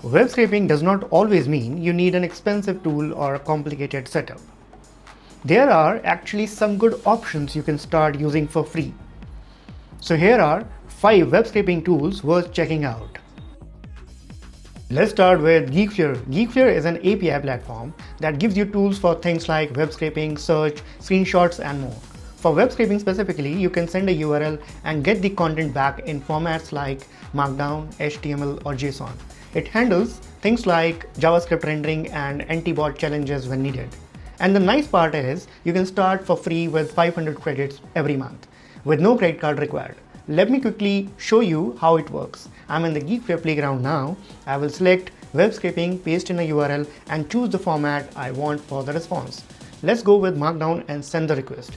Web scraping does not always mean you need an expensive tool or a complicated setup. There are actually some good options you can start using for free. So here are 5 web scraping tools worth checking out. Let's start with Geekflare. Geekflare is an API platform that gives you tools for things like web scraping, search, screenshots, and more. For web scraping specifically, you can send a URL and get the content back in formats like Markdown, HTML, or JSON. It handles things like JavaScript rendering and anti-bot challenges when needed. And the nice part is you can start for free with 500 credits every month with no credit card required. Let me quickly show you how it works. I'm in the Geekflare playground now. I will select web scraping, paste in a URL, and choose the format I want for the response. Let's go with Markdown and send the request.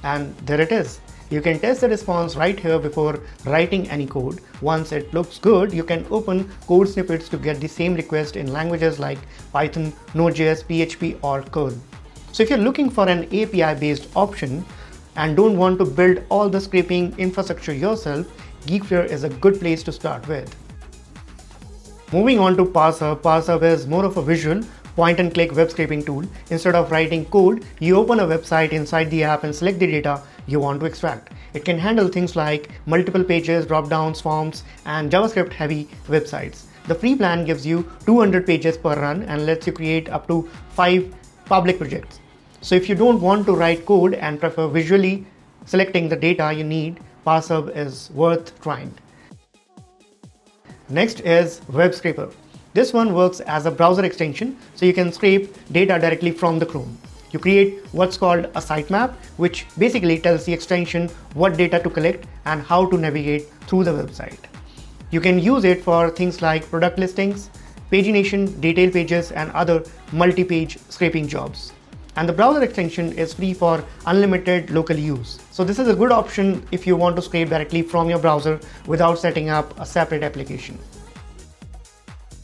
And there it is. You can test the response right here before writing any code. Once it looks good, you can open code snippets to get the same request in languages like Python, Node.js, PHP, or Curl. So if you're looking for an API-based option and don't want to build all the scraping infrastructure yourself, Geekflare is a good place to start with. Moving on to ParseHub. ParseHub is more of a visual, point-and-click web scraping tool. Instead of writing code, you open a website inside the app and select the data you want to extract. It can handle things like multiple pages, drop-downs, forms, and JavaScript-heavy websites. The free plan gives you 200 pages per run and lets you create up to 5 public projects. So if you don't want to write code and prefer visually selecting the data you need, ParseHub is worth trying. Next is Web Scraper. This one works as a browser extension, so you can scrape data directly from the Chrome. You create what's called a sitemap, which basically tells the extension what data to collect and how to navigate through the website. You can use it for things like product listings, pagination, detail pages, and other multi-page scraping jobs. And the browser extension is free for unlimited local use. So this is a good option if you want to scrape directly from your browser without setting up a separate application.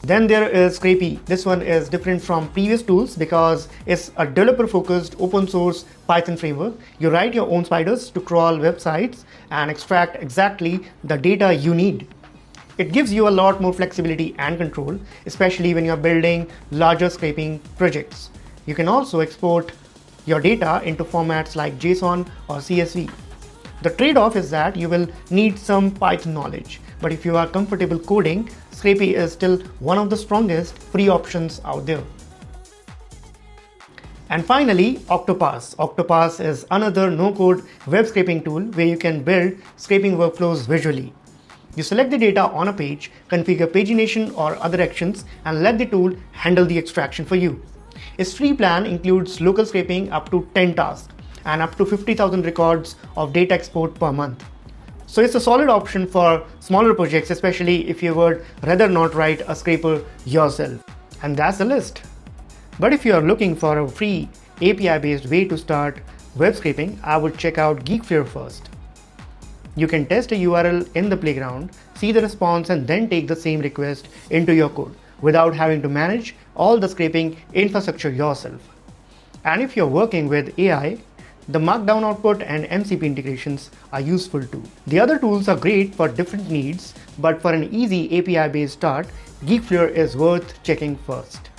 Then there is Scrapy. This one is different from previous tools because it's a developer-focused open source Python framework. You write your own spiders to crawl websites and extract exactly the data you need. It gives you a lot more flexibility and control, especially when you're building larger scraping projects. You can also export your data into formats like JSON or CSV. The trade-off is that you will need some Python knowledge, but if you are comfortable coding, Scrapy is still one of the strongest free options out there. And finally, Octoparse. Octoparse is another no-code web scraping tool where you can build scraping workflows visually. You select the data on a page, configure pagination or other actions, and let the tool handle the extraction for you. Its free plan includes local scraping up to 10 tasks and up to 50,000 records of data export per month. So it's a solid option for smaller projects, especially if you would rather not write a scraper yourself. And that's the list. But if you are looking for a free API-based way to start web scraping, I would check out Geekflare first. You can test a URL in the playground, see the response, and then take the same request into your code without having to manage all the scraping infrastructure yourself. And if you're working with AI, the Markdown output and MCP integrations are useful too. The other tools are great for different needs, but for an easy API-based start, Geekflare is worth checking first.